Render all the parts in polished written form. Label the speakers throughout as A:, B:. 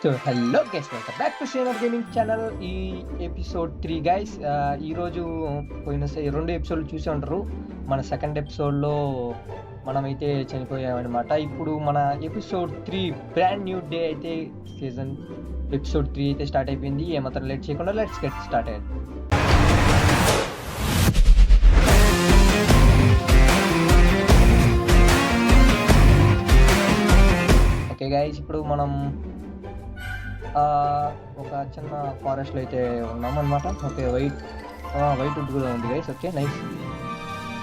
A: So hello guys, welcome back to Srinath gaming channel. ఈ episode 3 guys. ఈరోజు పోయిన రెండు ఎపిసోడ్లు చూసి ఉంటారు. మన సెకండ్ ఎపిసోడ్లో మనమైతే చనిపోయామన్నమాట. ఇప్పుడు మన ఎపిసోడ్ 3 బ్రాండ్ న్యూ డే అయితే సీజన్ ఎపిసోడ్ 3 అయితే స్టార్ట్ అయిపోయింది. ఏమాత్రం లేట్ చేయకుండా లెట్స్ గెట్ స్టార్ట్ అయ్యింది. ఓకే గైస్, ఇప్పుడు మనం ఒక చిన్న ఫారెస్ట్లో అయితే ఉన్నామన్నమాట. ఓకే, వైట్ వుడ్ కూడా ఉంది guys. Okay, nice.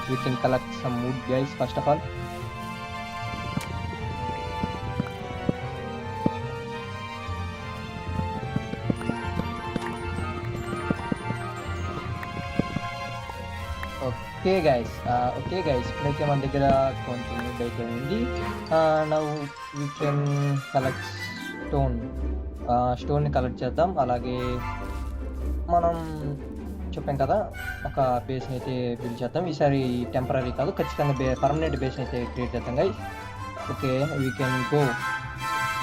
A: We can collect some wood guys first of all. Okay guys, ఇప్పుడైతే మన దగ్గర కొంచెం వుడ్ అయితే ఉంది. నౌ వీ కెన్ కలెక్ట్ స్టోన్ని కలెక్ట్ చేద్దాం. అలాగే మనం చెప్పాం కదా, ఒక బేస్ని అయితే బిల్డ్ చేద్దాం. ఈసారి టెంపరీ కాదు, ఖచ్చితంగా పర్మనెంట్ బేస్ని అయితే క్రియేట్ చేద్దాం guys. Okay, we can go.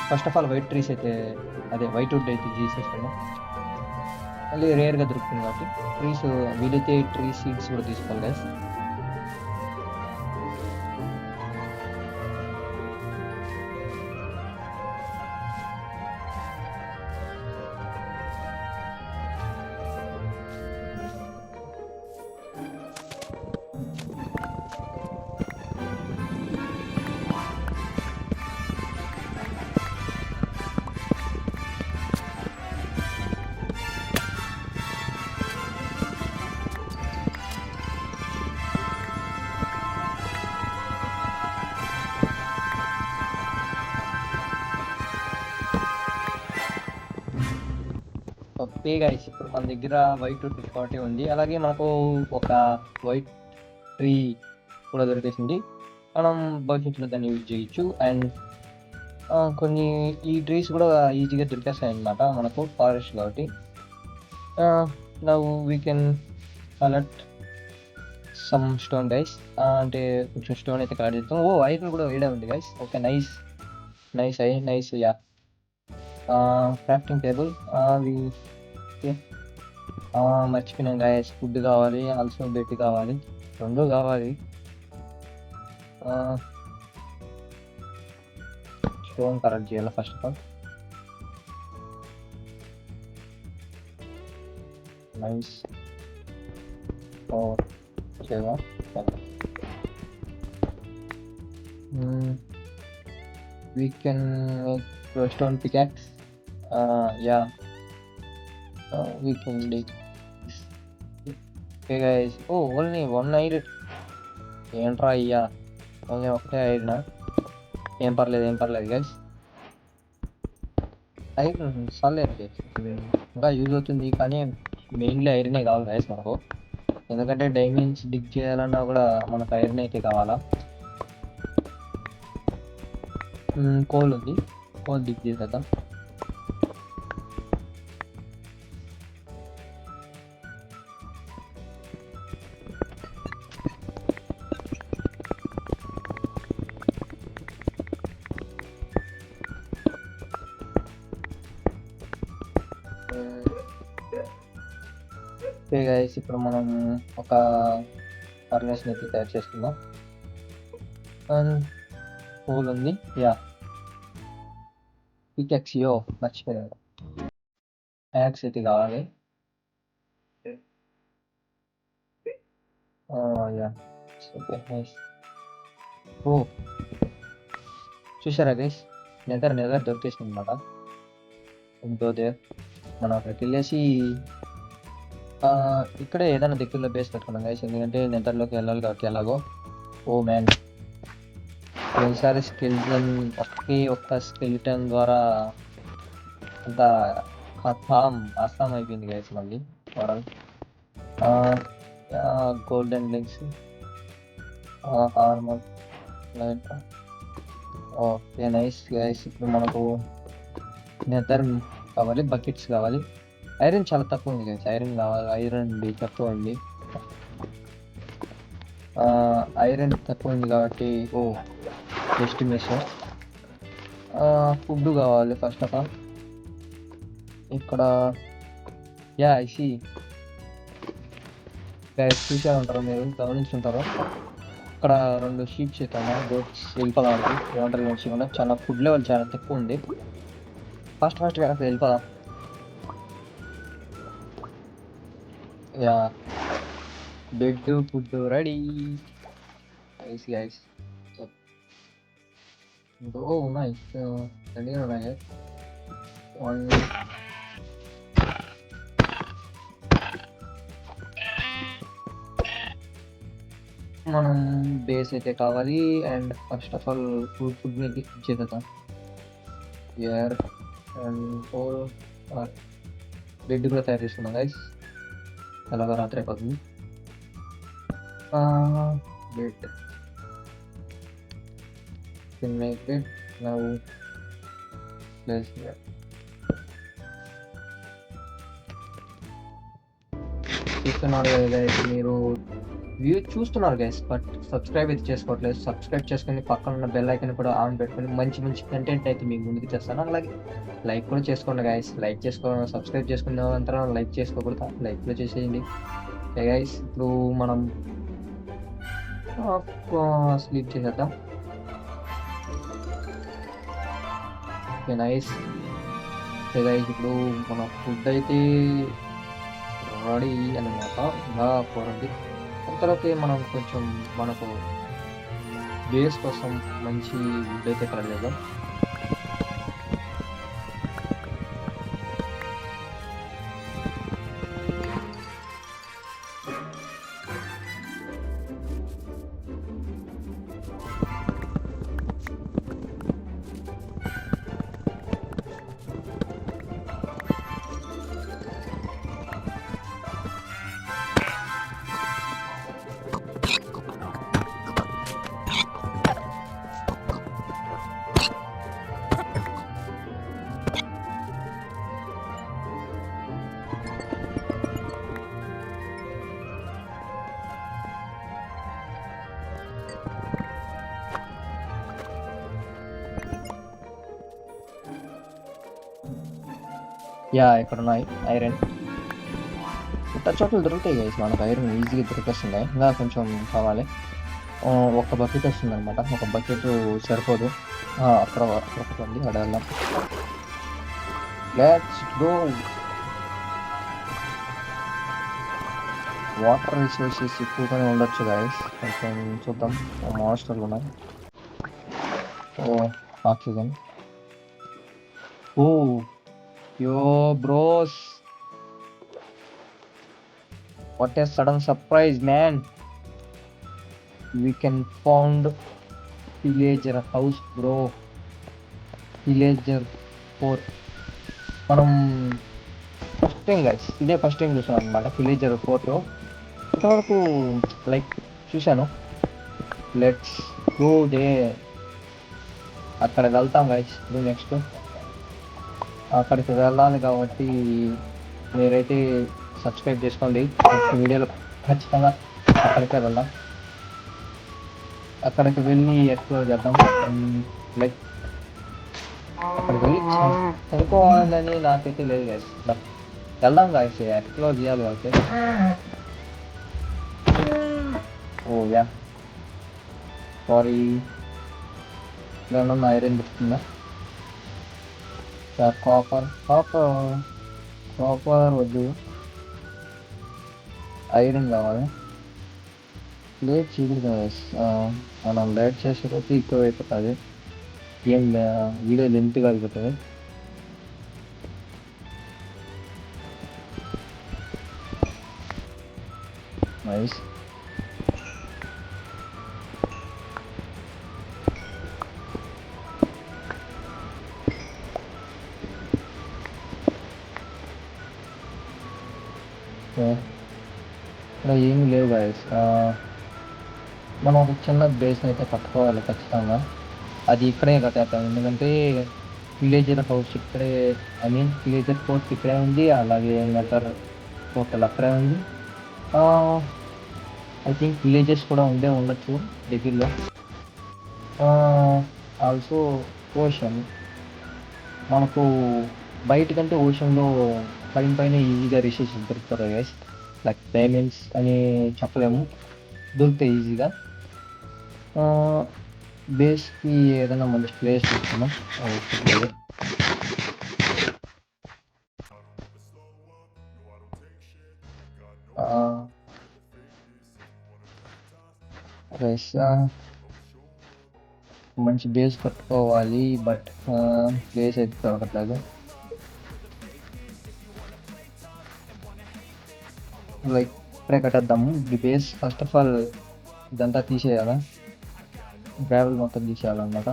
A: First of all white trees అయితే, అదే వైట్ వుడ్ అయితే తీసేసుకున్నాం. మళ్ళీ రేర్గా దొరుకుతుంది కాబట్టి ట్రీస్ వీలైతే ట్రీ సీడ్స్ కూడా తీసుకోవాలి గైస్. ఓకే గైస్, ఇప్పుడు మన దగ్గర వైట్ వుడ్ ఒకటి ఉంది. అలాగే మనకు ఒక వైట్ ట్రీ కూడా దొరికేసింది. మనం భవిష్యత్తులో దాన్ని యూజ్ చేయొచ్చు. అండ్ కొన్ని ఈ ట్రీస్ కూడా ఈజీగా దొరికేస్తాయి అన్నమాట మనకు, ఫారెస్ట్ కాబట్టి. Now we can collect some stone guys. అంటే కొంచెం స్టోన్ అయితే కలెక్ట్ చేస్తాం. ఓ, ఐరన్ కూడా వేయడం ఉంది guys. Okay, nice. Yeah, crafting table. Okay, మర్చిపోయినాం గాయస్, ఫుడ్ కావాలి, ఆల్సో బెడ్ కావాలి, రెండు కావాలి. స్టోన్ కలెక్ట్ చేయాలి first of all. Nice. We can make stone pickaxe. Yeah, we can dig. Okay guys, only one iron. ఏంట్రా అయ్యా, only ఒకటే iron? ఏం పర్లేదు గైస్, ఐరన్ చాలేదు. ఇంకా యూజ్ అవుతుంది, కానీ మెయిన్లీ ఐరనే కావాలి గైస్ మనకు. ఎందుకంటే డైమండ్స్ డిగ్ చేయాలన్నా కూడా మనకు ఐరన్ అయితే కావాలా. కోల్ ఉంది, కోల్ డిగ్ చేసేద్దాం. ఓకే గైస్, ఇప్పుడు మనం ఒక ఫర్నేస్ అయితే తయారు చేసుకుందాం. పూల్ ఉంది. Yeah, peacocks. మర్చిపోయాను, యాక్స్ అయితే కావాలి. Yeah, okay, nice. చూసారా గైస్, నెదర్ దొరికేసింది అనమాట. ఇంకోదే మనం అక్కడికి వెళ్ళేసి ఇక్కడే ఏదైనా దగ్గరలో బేస్ పెట్టుకున్నాం గైస్, ఎందుకంటే నెదర్లోకి వెళ్ళాలి కాబట్టి. ఎలాగో ఓ మ్యాన్, ఈసారి ఒక్క స్కెలిటన్ ద్వారా అంత అస్సాం అయిపోయింది గైస్. మళ్ళీ వరల్ golden legs, armour. Okay, nice guys. ఇప్పుడు మనకు నెదర్ కావాలి, బకెట్స్ కావాలి. ఐరన్ చాలా తక్కువ ఉంది గైస్, ఐరన్ కావాలి. ఐరన్ తక్కువ ఉంది. ఐరన్ తక్కువ ఉంది కాబట్టి బెస్ట్ మెష్. ఫుడ్ కావాలి ఫస్ట్ ఆఫ్ ఆల్. ఇక్కడ ఐ సీ గైస్, చూసే ఉంటారు మీరు, గమనించుంటారు. ఇక్కడ 2 షీప్స్ అయితే ఉన్నాయి, గోట్స్ వెళ్ళిపోదాం. ఏమంటారు మంచిగా చాలా ఫుడ్ లెవెల్ చాలా తక్కువ ఉంది. ఫాస్ట్గా వెళ్ళిపోదాం. Yeah, bed food ready. Ice guys, ఉన్నాయి రెడీగా ఉన్నాయి. మనం బేస్ అయితే కావాలి. And first of all food మీకు ఇచ్చేద్దాం. ఎయిర్ అండ్ బెడ్ కూడా తయారు చేసుకున్నాం గైస్, ఎలాగో రాత్రి అయిపోతుంది. Bed can make it now. Place here. చూస్తున్నారు గైస్, మీరు వ్యూ చూస్తున్నారు గైస్, బట్ సబ్స్క్రైబ్ అయితే చేసుకోవట్లేదు. సబ్స్క్రైబ్ చేసుకుని పక్కన ఉన్న బెల్ ఐకన్ కూడా ఆన్ పెట్టుకుని మంచి కంటెంట్ అయితే మీకు ముందుకు తెస్తాను. అలాగే లైక్ కూడా చేసుకోండి గైస్. లైక్ చేసుకోవడం, సబ్స్క్రైబ్ చేసుకున్న అంతరం లైక్ చేసుకోకూడదు, లైక్ కూడా చేసేయండి. ఓకే గైస్, ఇప్పుడు మనం స్లీప్ చేసేద్దాం. Okay nice. ఓకే గైస్, ఇప్పుడు మన ఫుడ్ అయితే రెడీ అనమాట. బాగా పోరండి. తర్వాత మనం కొంచెం మనకు బేస్ కోసం మంచి వుడ్ అయితే కలెక్ట్ చేద్దాం. ఇక్కడ ఉన్నాయి ఐరన్. ఇట్ట చోట్ల దొరుకుతాయి గైస్, మనకు ఐరన్ ఈజీగా దొరికేస్తుంది. ఇంకా కొంచెం కావాలి. ఒక బకెట్ వస్తుంది అనమాట, ఒక బకెట్ సరిపోదు. అక్కడ ఒకటి ఉంది, అక్కడ వెళ్దాం. Let's go. వాటర్ రిసోర్సెస్ ఎక్కువగానే ఉండొచ్చు గైస్, కొంచెం చూద్దాం. మాన్స్టర్లు ఉన్నాయి. Oxygen. Yo bros, what a sudden surprise man. We can found villager house bro. Villager 4. మనం ఫస్ట్ టైం గైస్, ఇదే ఫస్ట్ టైం చూసాను అనమాట విలేజర్ 4లో. ఇంతవరకు లైక్ చూశాను. Let's go they. అక్కడ వెళ్తాం గైస్. ఇప్పుడు నెక్స్ట్ అక్కడికి వెళ్ళాలి కాబట్టి మీరైతే సబ్స్క్రైబ్ చేసుకోండి. వీడియోలో ఖచ్చితంగా అక్కడికే వెళ్దాం. అక్కడికి వెళ్ళి ఎక్స్ప్లోర్ చేద్దాం. లైక్ అక్కడికి వెళ్ళి చదువుకోవాలని నాకైతే లేదు గైస్, బట్ వెళ్దాం గైస్, ఎక్స్ప్లోర్ చేయాలి అయితే. యా సారీ, దాని ఐరన్ దొరుకుతుందా? కాపర్ వద్దు, ఐరన్ కావాలి. లేట్ చేయలేదు మనం లేట్ చేసేటప్పుడు ఎక్కువ అయిపోతుంది, ఏం వీడియో లెంత్గా అయిపోతుంది. నైస్. ఇక్కడ ఏమీ లేవు గైస్. మనం ఒక చిన్న బేస్ని అయితే కట్టుకోవాలి ఖచ్చితంగా. అది ఇక్కడే కట్టేస్తాం, ఎందుకంటే విలేజర్ హౌస్ ఇక్కడే, ఐ మీన్ విలేజర్ పోస్ట్ ఇక్కడే ఉంది, అలాగే నెటర్ హోటల్ అక్కడే ఉంది. ఐ థింక్ విలేజెస్ కూడా ఉండొచ్చు దగ్గరలో. ఆల్సో ఓషన్ మనకు బయట కంటే ఓషన్లో పైన పైన ఈజీగా రిసోర్సెస్ దొరుకుతాయి గైస్. లైక్ డైమండ్స్ అని చెప్పలేము, దొరుకుతాయి ఈజీగా. బేస్కి ఏదైనా మంచి ప్లేస్ చూసుకున్నాం. గైస్ మంచి బేస్ కట్టుకోవాలి, బట్ ప్లేస్ అయితే దొరకట్లేదు. లైక్ ఇప్పుడే కట్టేద్దాము ఈ బేస్. ఫస్ట్ ఆఫ్ ఆల్ ఇదంతా తీసేయాలా, గ్రావెల్ మొత్తం తీసేయాలన్నమాట.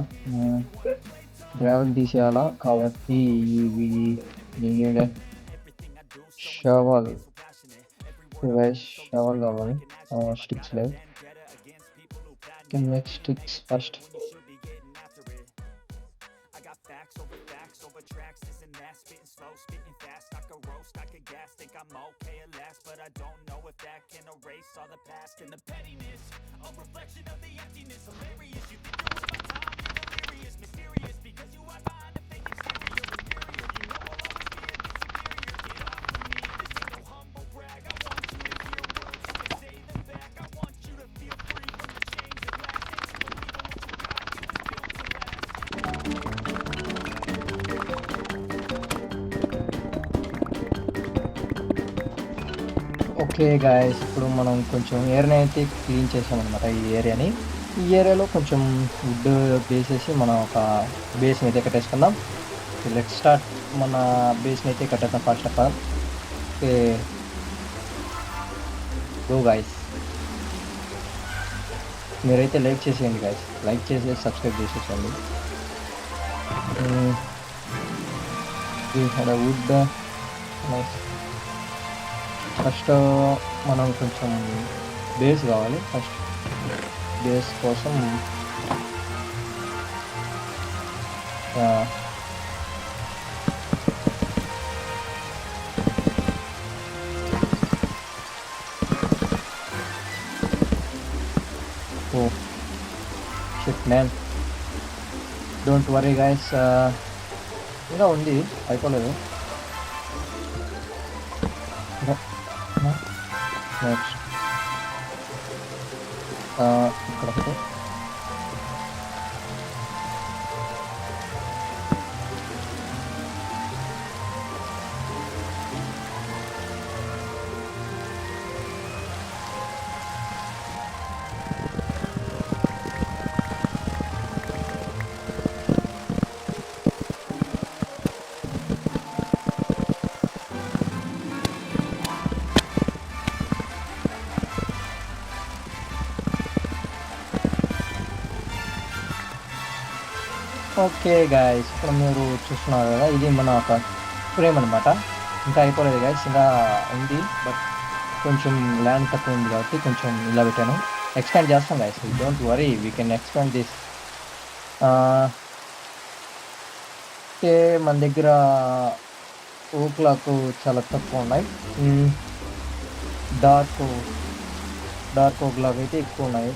A: గ్రావెల్ తీసేయాలా కాబట్టి ఇవి షవల్ షవల్ కావాలి. స్టిక్స్ లేవు, can make sticks first. Okay guys, ఇప్పుడు మనం కొంచెం ఏరియాని అయితే క్లీన్ చేసామన్నమాట. ఈ ఏరియాని, ఈ ఏరియాలో కొంచెం వుడ్ వేసేసి మనం ఒక బేస్ని అయితే కట్టేసుకుందాం. Let start. మన బేస్ని అయితే కట్టేద్దాం first of all. Okay go guys. మీరైతే లైక్ చేసేయండి గాయస్, లైక్ చేసి సబ్స్క్రైబ్ చేసేసండి. వుడ్ ఫస్ట్ మనం కొంచెం బేస్ కావాలి. ఫస్ట్ బేస్ కోసం shit man, don't worry guys, ఇంకా ఉంది, అయిపోలేదు. నెక్స్ట్ ఇక్కడ ఒకటి. ఓకే గాయస్, ఇప్పుడు మీరు చూస్తున్నారు కదా, ఇది మన ఒక ఫ్రేమ్ అనమాట. ఇంకా అయిపోలేదు గాయస్, ఇంకా ఉంది, బట్ కొంచెం ల్యాండ్ తక్కువ ఉంది కాబట్టి కొంచెం ఇలా పెట్టాను. ఎక్స్పాండ్ చేస్తాం guys, don't worry, we can expand this. Okay, మన దగ్గర ఓక్లాక్ చాలా తక్కువ ఉన్నాయి. డార్క్ ఓక్లాక్ అయితే ఎక్కువ ఉన్నాయి.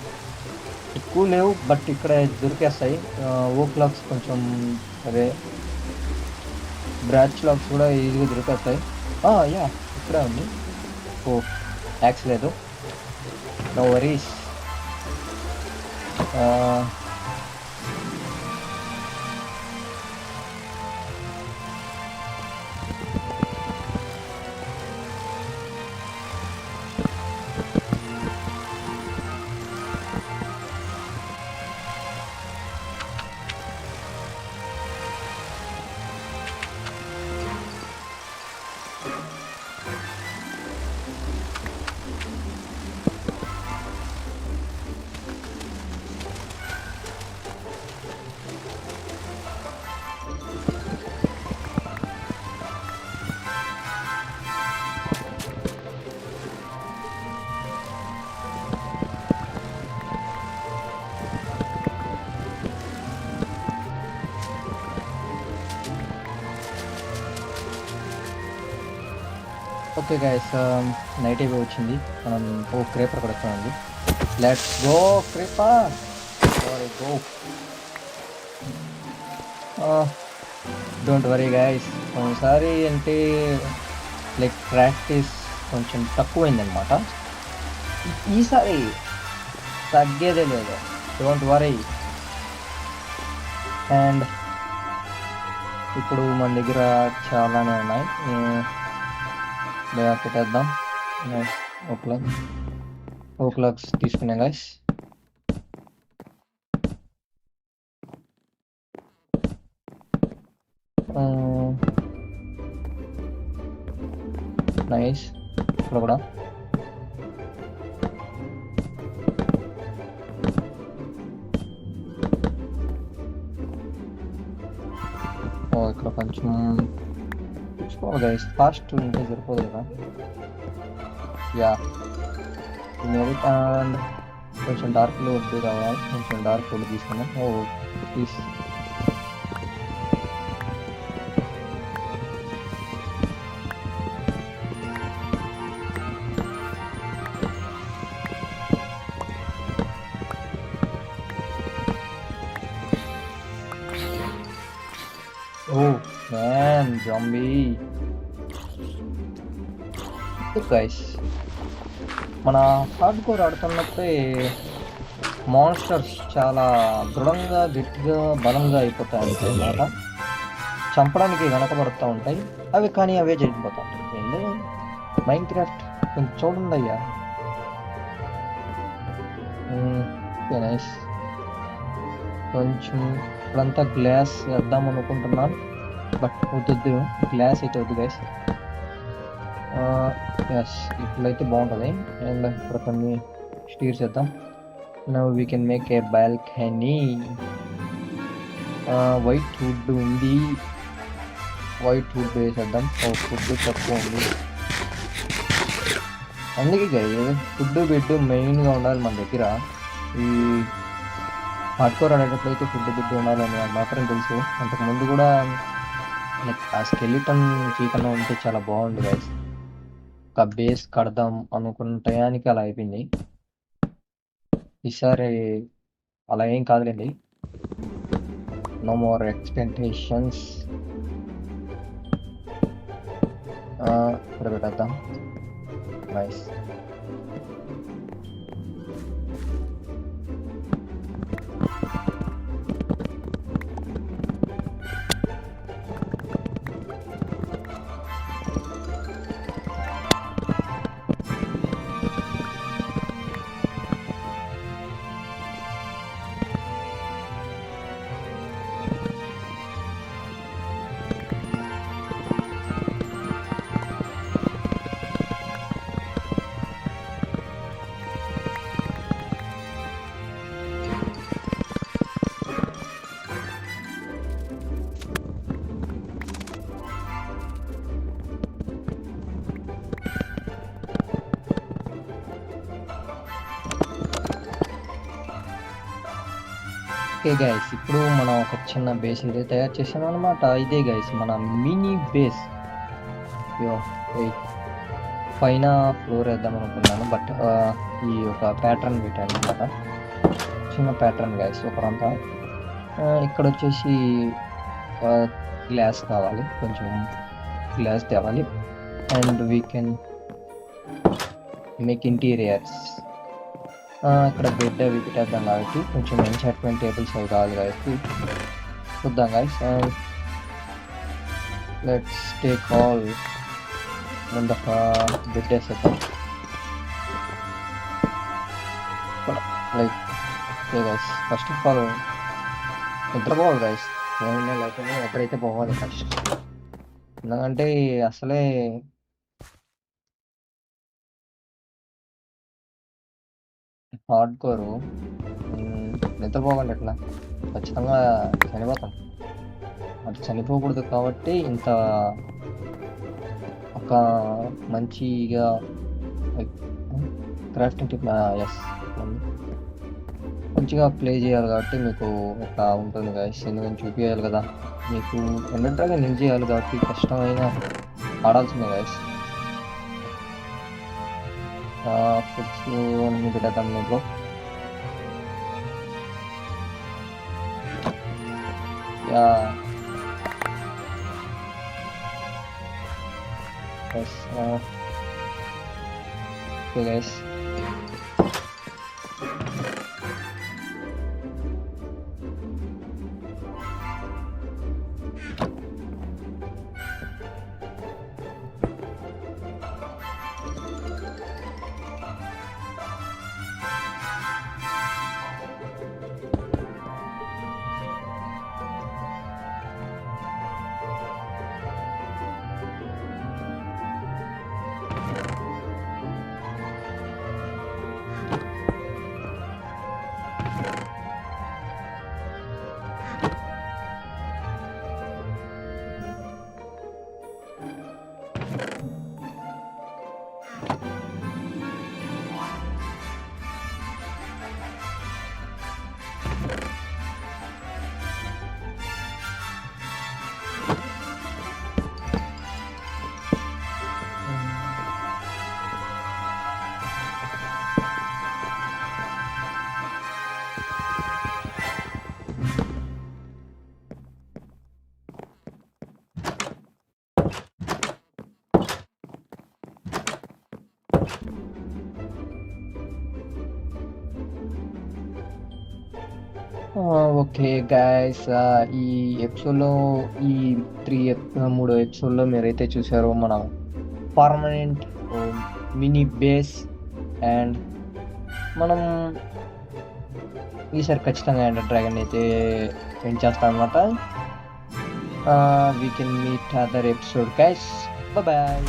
A: ఎక్కువ లేవు, బట్ ఇక్కడ దొరికేస్తాయి. ఓక్ లాక్స్ కొంచెం, అదే బ్రాచ్ లాక్స్ కూడా ఈజీగా దొరికేస్తాయి. యా, ఇక్కడే ఉంది. ఓ యాక్స్ లేదు, no worries. Okay guys, night అయిపోయి వచ్చింది. మనం క్రేపర్ కూడా వచ్చామండి. Let's go creeper, go. Don't worry guys. ఒకసారి అంటే లైక్ ప్రాక్టీస్ కొంచెం తక్కువైందనమాట. ఈసారి తగ్గేదే లేదు. Don't worry. అండ్ ఇప్పుడు మన దగ్గర చాలానే ఉన్నాయి. పెట్టేద్దాం. ఓక్లాక్స్ తీసుకున్నాం గైస్. నైస్. ఇక్కడ కూడా ఇక్కడ కొంచెం చూసుకోవాలి గైస్. ఫాస్ట్ ఉంటే సరిపోదు కదా. యా అండ్ కొంచెం డార్క్లో వద్దు కావాలి. కొంచెం డార్క్ వద్దు తీసుకున్నాం. ప్లీజ్. Man zombie guys. మన హార్డ్ కోర్ ఆడుతున్నప్పుడే మాన్స్టర్స్ చాలా దృఢంగా, గట్టిగా, బలంగా అయిపోతాయి ఉంటాయి అన్నమాట. చంపడానికి వెనకబడుతూ ఉంటాయి అవి, కానీ అవే జరిగిపోతూ ఉంటాయి. మైన్ క్రాఫ్ట్ కొంచెం చూడండి అయ్యా. నైస్. కొంచెం ఇప్పుడంతా గ్లాస్ వేద్దాం అనుకుంటున్నాను, బట్ వద్దు. గ్లాస్ అయితే వద్దు గైస్. ఎస్, ఇప్పుడైతే బాగుంటుంది. అండ్ ఇప్పుడు కొన్ని స్టీర్స్ వేద్దాం. Now we can make a balcony. White wood ఉంది, వైట్ వుడ్ వేసేద్దాం. ఫుడ్ తక్కువ ఉంది, అందుకే గైస్ ఫుడ్ బెడ్ మెయిన్గా ఉండాలి మన దగ్గర. ఈ హార్డ్కోర్ ఆడేటప్పుడు అయితే ఫుడ్ బెడ్ ఉండాలని నాకు మాత్రం తెలుసు. అంతకుముందు కూడా లైక్ ఆ స్కెలిటన్ చీకన్నా ఉంటే చాలా బాగుంది గైస్. ఒక బేస్ కడదాం అనుకున్న టయానికి అలా అయిపోయింది. ఈసారి అలా ఏం కాదులేండి. No more expectations. ఇక్కడ పెట్టేద్దాం. నైస్. ఓకే గైస్, ఇప్పుడు మనం ఒక చిన్న బేస్ అయితే తయారు చేసాం అనమాట. ఇదే గైస్ మన మినీ బేస్. పైన ఫ్లోర్ వేద్దాం అనుకున్నాను, బట్ ఈ ఒక ప్యాటర్న్ పెట్టాను అనమాట. చిన్న ప్యాటర్న్ గైస్. ఒకరంతా ఇక్కడ వచ్చేసి గ్లాస్ కావాలి, కొంచెం గ్లాస్ తేవాలి. And we can make interiors. ఇక్కడ బెడ్ అవి పెట్టేద్దాం కాబట్టి కొంచెం ఎన్చాట్మెంట్ టేబుల్స్ అవి కావాలి కాబట్టి చూద్దాం guys. And let's take all ముందు బెడ్ వేసేద్దాం. Like okay guys, first of all నిద్రపోవాలి గైస్. ఏమైనా లేకపోతే ఎక్కడైతే పోవాలి ఫస్ట్. ఎందుకంటే అసలే హార్డ్ కోరు నిద్రపోకండి, ఎట్లా ఖచ్చితంగా చనిపోతాం. అటు చనిపోకూడదు కాబట్టి ఇంత ఒక మంచిగా క్రాఫ్టింగ్ టిప్ ఎస్ మంచిగా ప్లే చేయాలి కాబట్టి మీకు ఇట్లా ఉంటుంది గైస్. ఎందుకని చూపించాలి కదా మీకు. ఎండగా నిల్ చేయాలి కాబట్టి కష్టమైన ఆడాల్సిందే గైస్. ఫుడ్స్ అన్ని పెట్టేద్దాం దీంట్లో. Yes. Okay, guys. Okay guys, ఈ ఎపిసోడ్లో ఈ 3 ఎపిసోడ్లో మీరైతే చూసారో మన పర్మనెంట్ మినీ బేస్, అండ్ మనం ఈసారి ఖచ్చితంగా ఎండర్ డ్రాగన్ అయితే ఎండ్ చేస్తాం అనమాట. We can meet other episode guys. Bye.